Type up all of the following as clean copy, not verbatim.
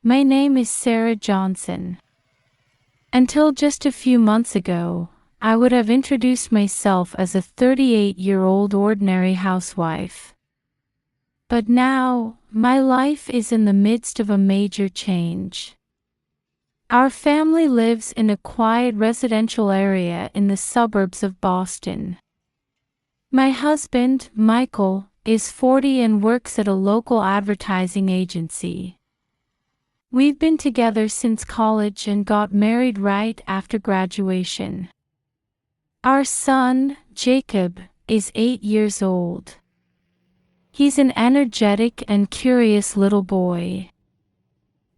My name is Sarah Johnson. Until just a few months ago, I would have introduced myself as a 38-year-old ordinary housewife. But now, my life is in the midst of a major change. Our family lives in a quiet residential area in the suburbs of Boston. My husband, Michael, is 40 and works at a local advertising agency. We've been together since college and got married right after graduation. Our son, Jacob, is 8 years old. He's an energetic and curious little boy.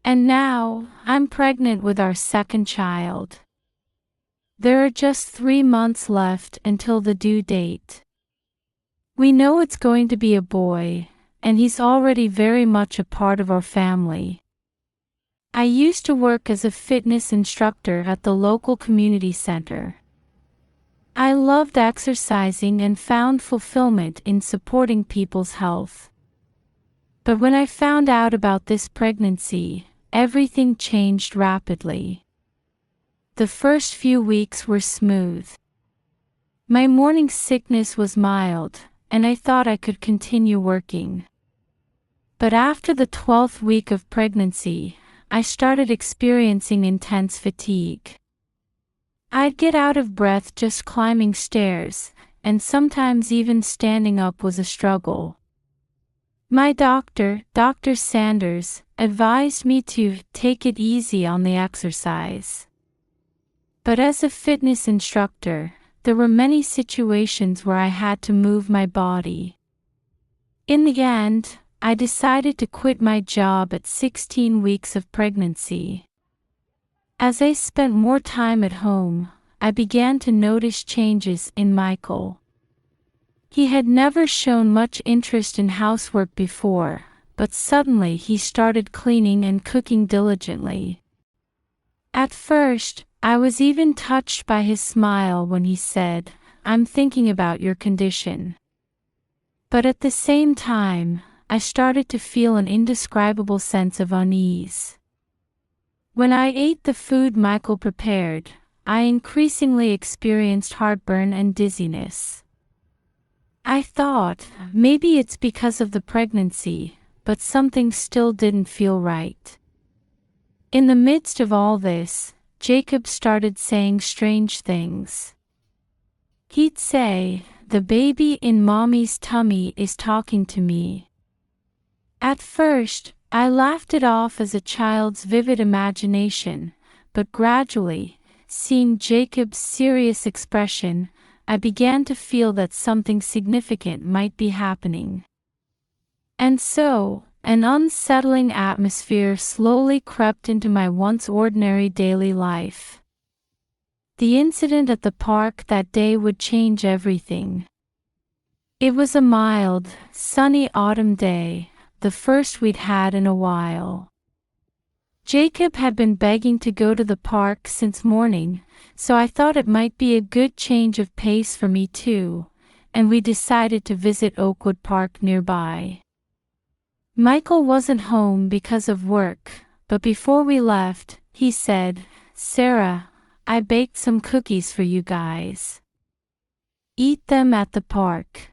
And now, I'm pregnant with our second child. There are just 3 months left until the due date. We know it's going to be a boy, and he's already very much a part of our family. I used to work as a fitness instructor at the local community center. I loved exercising and found fulfillment in supporting people's health. But when I found out about this pregnancy, everything changed rapidly. The first few weeks were smooth. My morning sickness was mild, and I thought I could continue working. But after the 12th week of pregnancy, I started experiencing intense fatigue. I'd get out of breath just climbing stairs, and sometimes even standing up was a struggle. My doctor, Dr. Sanders, advised me to take it easy on the exercise. But as a fitness instructor, there were many situations where I had to move my body. In the end, I decided to quit my job at 16 weeks of pregnancy. As I spent more time at home, I began to notice changes in Michael. He had never shown much interest in housework before, but suddenly he started cleaning and cooking diligently. At first, I was even touched by his smile when he said, "I'm thinking about your condition." But at the same time, I started to feel an indescribable sense of unease. When I ate the food Michael prepared, I increasingly experienced heartburn and dizziness. I thought, maybe it's because of the pregnancy, but something still didn't feel right. In the midst of all this, Jacob started saying strange things. He'd say, "The baby in mommy's tummy is talking to me." At first, I laughed it off as a child's vivid imagination, but gradually, seeing Jacob's serious expression, I began to feel that something significant might be happening. And so, an unsettling atmosphere slowly crept into my once ordinary daily life. The incident at the park that day would change everything. It was a mild, sunny autumn day, the first we'd had in a while. Jacob had been begging to go to the park since morning, so I thought it might be a good change of pace for me too, and we decided to visit Oakwood Park nearby. Michael wasn't home because of work, but before we left, he said, "Sarah, I baked some cookies for you guys. Eat them at the park."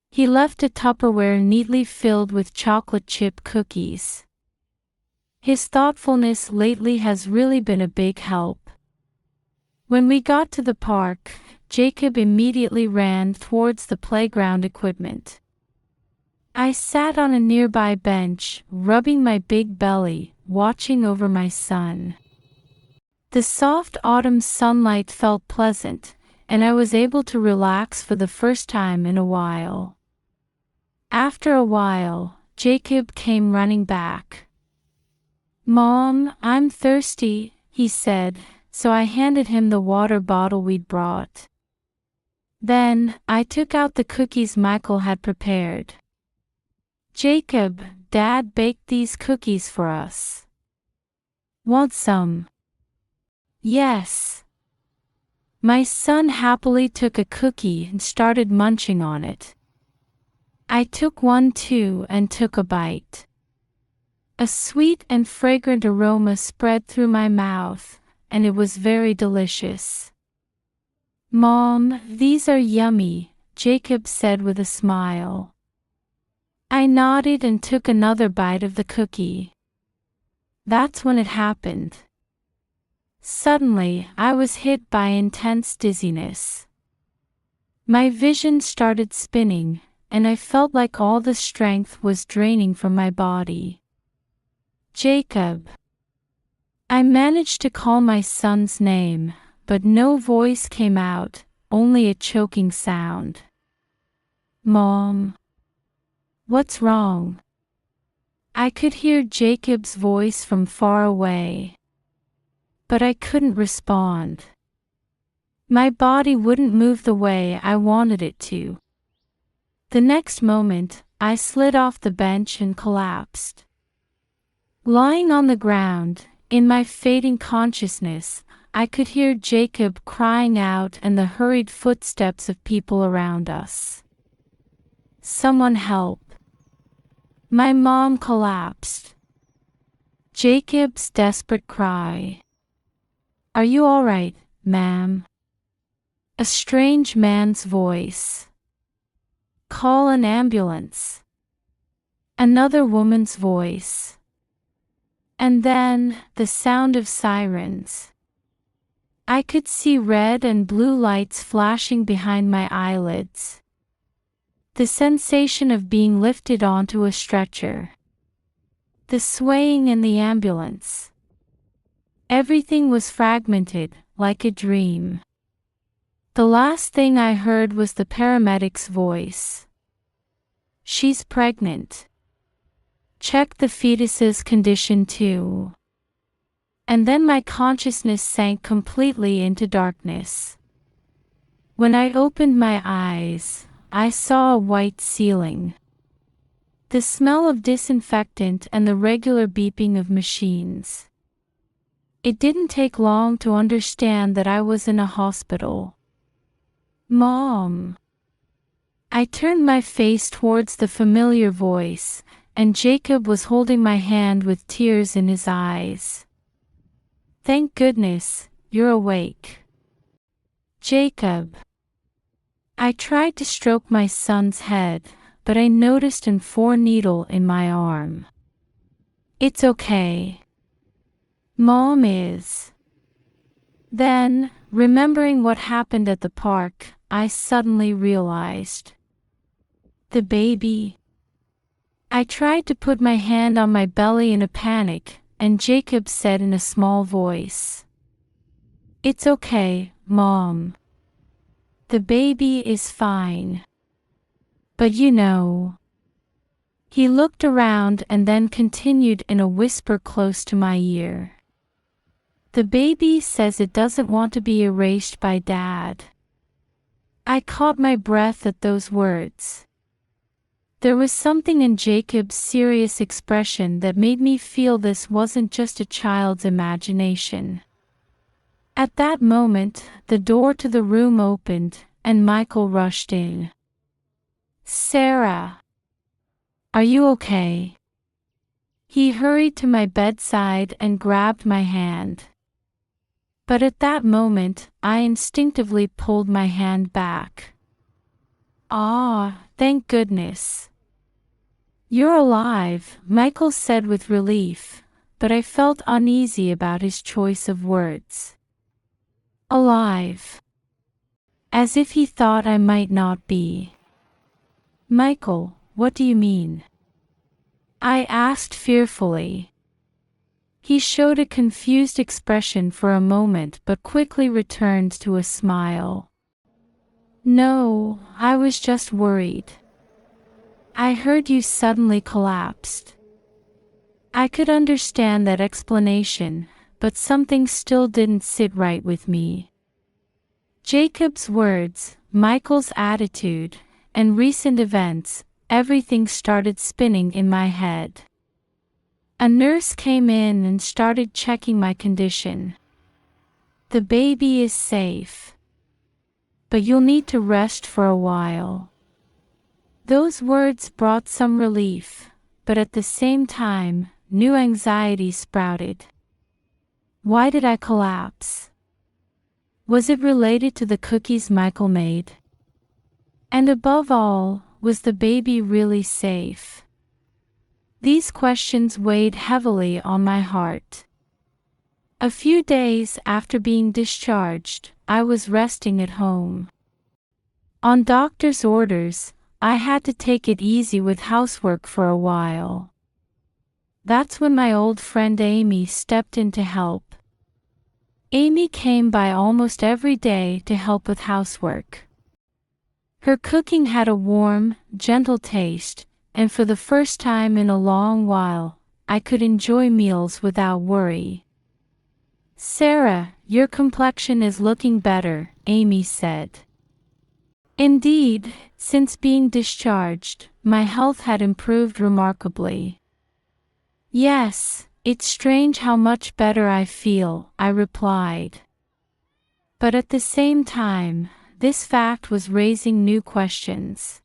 He left a Tupperware neatly filled with chocolate chip cookies. His thoughtfulness lately has really been a big help. When we got to the park, Jacob immediately ran towards the playground equipment. I sat on a nearby bench, rubbing my big belly, watching over my son. The soft autumn sunlight felt pleasant, and I was able to relax for the first time in a while. After a while, Jacob came running back. "Mom, I'm thirsty," he said, so I handed him the water bottle we'd brought. Then, I took out the cookies Michael had prepared. "Jacob, Dad baked these cookies for us. Want some?" "Yes." My son happily took a cookie and started munching on it. I took one too and took a bite. A sweet and fragrant aroma spread through my mouth, and it was very delicious. "Mom, these are yummy," Jacob said with a smile. I nodded and took another bite of the cookie. That's when it happened. Suddenly, I was hit by intense dizziness. My vision started spinning, and I felt like all the strength was draining from my body. "Jacob." I managed to call my son's name, but no voice came out, only a choking sound. "Mom." "What's wrong?" I could hear Jacob's voice from far away. But I couldn't respond. My body wouldn't move the way I wanted it to. The next moment, I slid off the bench and collapsed. Lying on the ground, in my fading consciousness, I could hear Jacob crying out and the hurried footsteps of people around us. "Someone help." My mom collapsed. Jacob's desperate cry. "Are you all right, ma'am?" A strange man's voice. "Call an ambulance." Another woman's voice. And then, the sound of sirens. I could see red and blue lights flashing behind my eyelids. The sensation of being lifted onto a stretcher. The swaying in the ambulance. Everything was fragmented, like a dream. The last thing I heard was the paramedic's voice. "She's pregnant. Check the fetus's condition too." And then my consciousness sank completely into darkness. When I opened my eyes, I saw a white ceiling. The smell of disinfectant and the regular beeping of machines. It didn't take long to understand that I was in a hospital. "Mom." I turned my face towards the familiar voice, and Jacob was holding my hand with tears in his eyes. "Thank goodness, you're awake." "Jacob." I tried to stroke my son's head, but I noticed an 4-needle in my arm. "It's okay. Mom is." Then, remembering what happened at the park, I suddenly realized. The baby. I tried to put my hand on my belly in a panic, and Jacob said in a small voice, "It's okay, Mom. The baby is fine. But you know." He looked around and then continued in a whisper close to my ear. "The baby says it doesn't want to be erased by Dad." I caught my breath at those words. There was something in Jacob's serious expression that made me feel this wasn't just a child's imagination. At that moment, the door to the room opened, and Michael rushed in. "Sarah. Are you okay?" He hurried to my bedside and grabbed my hand. But at that moment, I instinctively pulled my hand back. "Ah, thank goodness." "You're alive," Michael said with relief, but I felt uneasy about his choice of words. "Alive." As if he thought I might not be. "Michael, what do you mean?" I asked fearfully. He showed a confused expression for a moment but quickly returned to a smile. "No, I was just worried. I heard you suddenly collapsed." I could understand that explanation, but something still didn't sit right with me. Jacob's words, Michael's attitude, and recent events, everything started spinning in my head. A nurse came in and started checking my condition. "The baby is safe. But you'll need to rest for a while." Those words brought some relief, but at the same time, new anxiety sprouted. Why did I collapse? Was it related to the cookies Michael made? And above all, was the baby really safe? These questions weighed heavily on my heart. A few days after being discharged, I was resting at home. On doctor's orders, I had to take it easy with housework for a while. That's when my old friend Amy stepped in to help. Amy came by almost every day to help with housework. Her cooking had a warm, gentle taste, and for the first time in a long while, I could enjoy meals without worry. "Sarah, your complexion is looking better," Amy said. Indeed, since being discharged, my health had improved remarkably. "Yes, it's strange how much better I feel," I replied. But at the same time, this fact was raising new questions.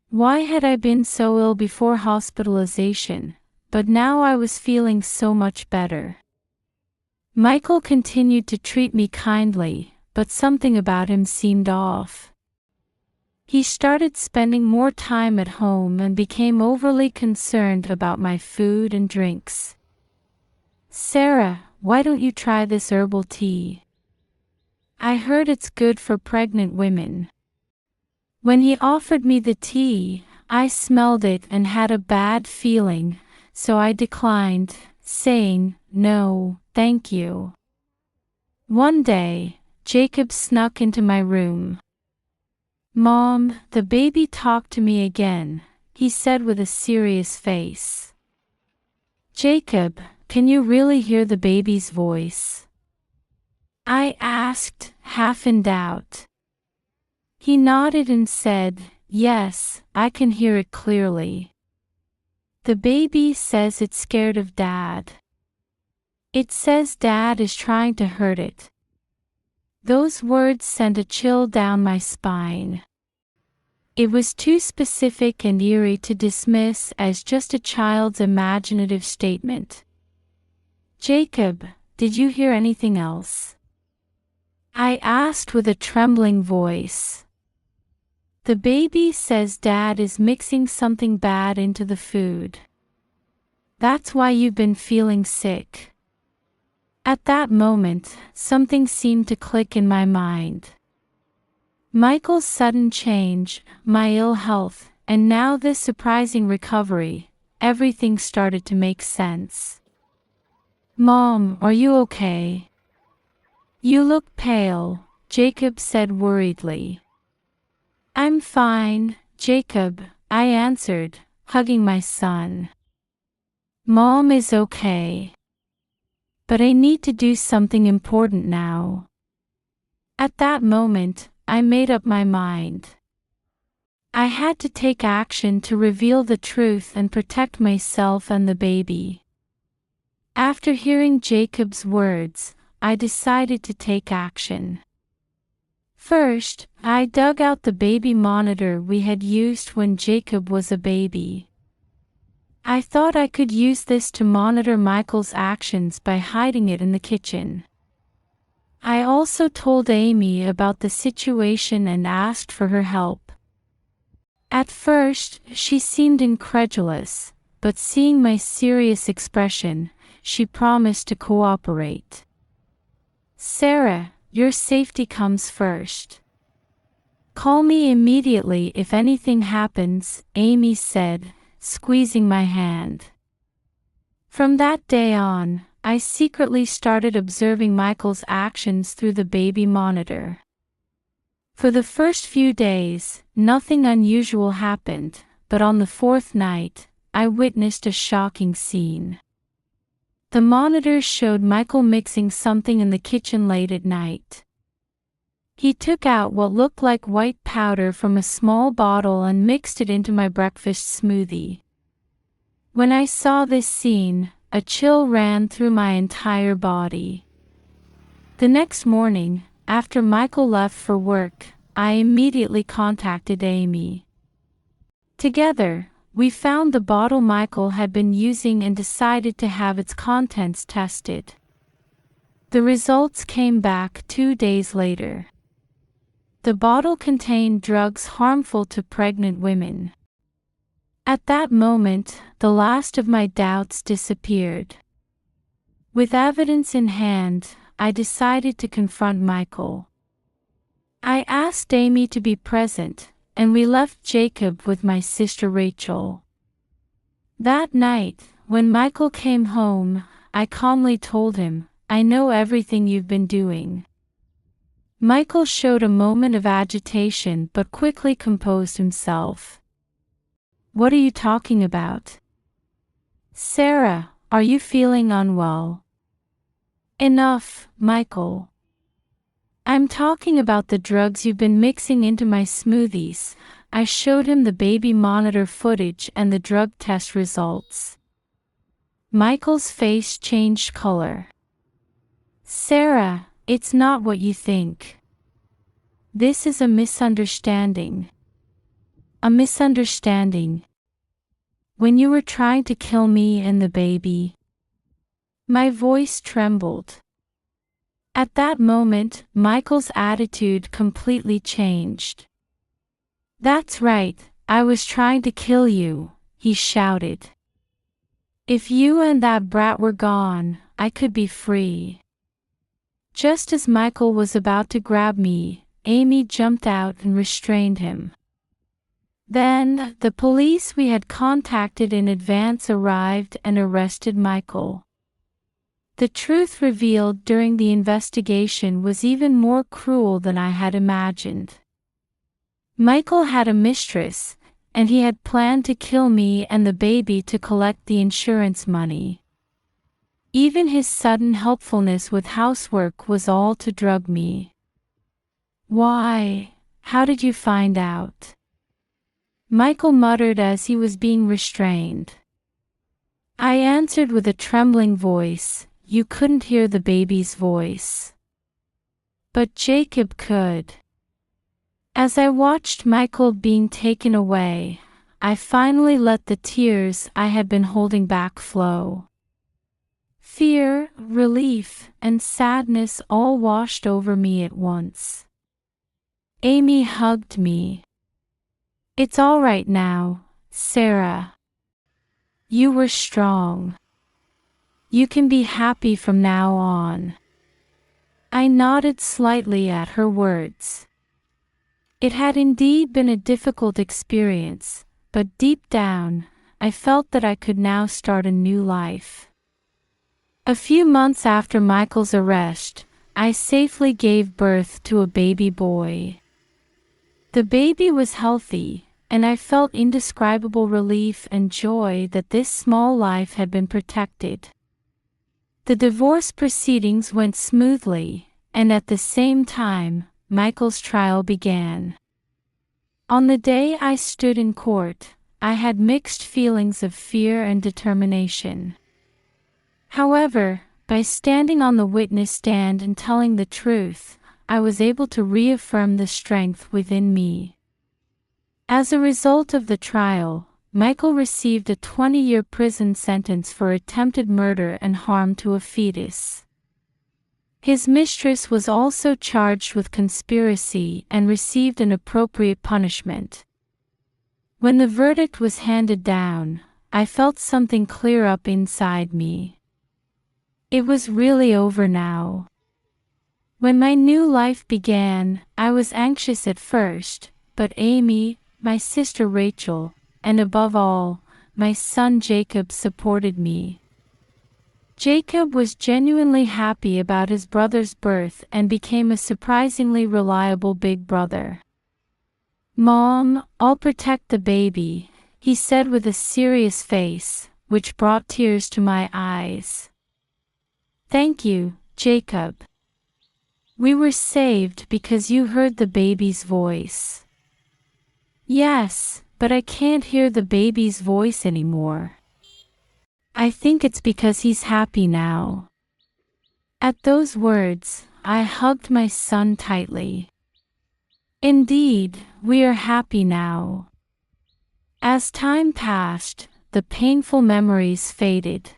Why had I been so ill before hospitalization, but now I was feeling so much better? Michael continued to treat me kindly, but something about him seemed off. He started spending more time at home and became overly concerned about my food and drinks. "Sarah, why don't you try this herbal tea? I heard it's good for pregnant women." When he offered me the tea, I smelled it and had a bad feeling, so I declined, saying, "No, thank you." One day, Jacob snuck into my room. "Mom, the baby talked to me again," he said with a serious face. "Jacob, can you really hear the baby's voice?" I asked, half in doubt. He nodded and said, "Yes, I can hear it clearly. The baby says it's scared of Dad. It says Dad is trying to hurt it." Those words sent a chill down my spine. It was too specific and eerie to dismiss as just a child's imaginative statement. "Jacob, did you hear anything else?" I asked with a trembling voice. "The baby says Dad is mixing something bad into the food. That's why you've been feeling sick." At that moment, something seemed to click in my mind. Michael's sudden change, my ill health, and now this surprising recovery, everything started to make sense. "Mom, are you okay? You look pale," Jacob said worriedly. "I'm fine, Jacob," I answered, hugging my son. "Mom is okay. But I need to do something important now." At that moment, I made up my mind. I had to take action to reveal the truth and protect myself and the baby. After hearing Jacob's words, I decided to take action. First, I dug out the baby monitor we had used when Jacob was a baby. I thought I could use this to monitor Michael's actions by hiding it in the kitchen. I also told Amy about the situation and asked for her help. At first, she seemed incredulous, but seeing my serious expression, she promised to cooperate. "Sarah, your safety comes first. Call me immediately if anything happens," Amy said, squeezing my hand. From that day on, I secretly started observing Michael's actions through the baby monitor. For the first few days, nothing unusual happened, but on the fourth night, I witnessed a shocking scene. The monitor showed Michael mixing something in the kitchen late at night. He took out what looked like white powder from a small bottle and mixed it into my breakfast smoothie. When I saw this scene, a chill ran through my entire body. The next morning, after Michael left for work, I immediately contacted Amy. Together, We found the bottle Michael had been using and decided to have its contents tested. The results came back 2 days later. The bottle contained drugs harmful to pregnant women. At that moment, the last of my doubts disappeared. With evidence in hand, I decided to confront Michael. I asked Amy to be present, and we left Jacob with my sister Rachel. That night, when Michael came home, I calmly told him, "I know everything you've been doing." Michael showed a moment of agitation but quickly composed himself. "What are you talking about? Sarah, are you feeling unwell?" "Enough, Michael. I'm talking about the drugs you've been mixing into my smoothies." I showed him the baby monitor footage and the drug test results. Michael's face changed color. "Sarah, it's not what you think. This is a misunderstanding." "A misunderstanding? When you were trying to kill me and the baby?" My voice trembled. At that moment, Michael's attitude completely changed. "That's right, I was trying to kill you," he shouted. "If you and that brat were gone, I could be free." Just as Michael was about to grab me, Amy jumped out and restrained him. Then, the police we had contacted in advance arrived and arrested Michael. The truth revealed during the investigation was even more cruel than I had imagined. Michael had a mistress, and he had planned to kill me and the baby to collect the insurance money. Even his sudden helpfulness with housework was all to drug me. "Why? How did you find out?" Michael muttered as he was being restrained. I answered with a trembling voice, "You couldn't hear the baby's voice. But Jacob could." As I watched Michael being taken away, I finally let the tears I had been holding back flow. Fear, relief, and sadness all washed over me at once. Amy hugged me. "It's all right now, Sarah. You were strong. You can be happy from now on." I nodded slightly at her words. It had indeed been a difficult experience, but deep down, I felt that I could now start a new life. A few months after Michael's arrest, I safely gave birth to a baby boy. The baby was healthy, and I felt indescribable relief and joy that this small life had been protected. The divorce proceedings went smoothly, and at the same time, Michael's trial began. On the day I stood in court, I had mixed feelings of fear and determination. However, by standing on the witness stand and telling the truth, I was able to reaffirm the strength within me. As a result of the trial, Michael received a 20-year prison sentence for attempted murder and harm to a fetus. His mistress was also charged with conspiracy and received an appropriate punishment. When the verdict was handed down, I felt something clear up inside me. It was really over now. When my new life began, I was anxious at first, but Amy, my sister Rachel, and above all, my son Jacob supported me. Jacob was genuinely happy about his brother's birth and became a surprisingly reliable big brother. "Mom, I'll protect the baby," he said with a serious face, which brought tears to my eyes. "Thank you, Jacob. We were saved because you heard the baby's voice." "Yes, but I can't hear the baby's voice anymore. I think it's because he's happy now." At those words, I hugged my son tightly. "Indeed, we are happy now. As time passed, the painful memories faded.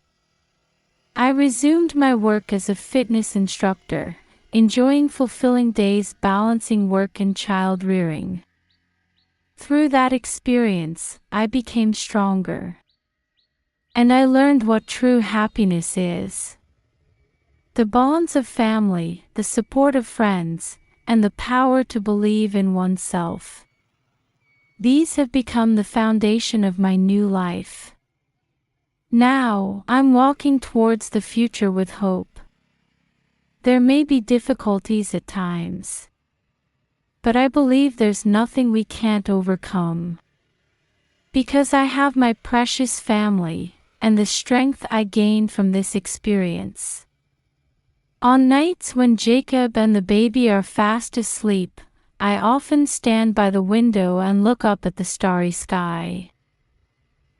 I resumed my work as a fitness instructor, enjoying fulfilling days balancing work and child rearing. Through that experience, I became stronger. And I learned what true happiness is. The bonds of family, the support of friends, and the power to believe in oneself. These have become the foundation of my new life. Now, I'm walking towards the future with hope. There may be difficulties at times, but I believe there's nothing we can't overcome. Because I have my precious family, and the strength I gained from this experience. On nights when Jacob and the baby are fast asleep, I often stand by the window and look up at the starry sky.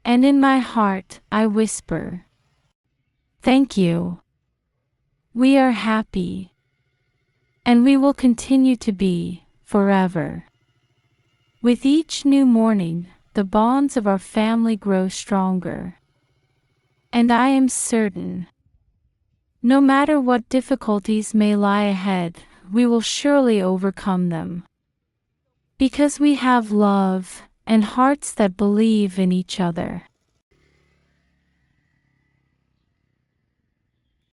And in my heart, I whisper, "Thank you. We are happy. And we will continue to be, forever." With each new morning, the bonds of our family grow stronger. And I am certain, no matter what difficulties may lie ahead, we will surely overcome them. Because we have love and hearts that believe in each other.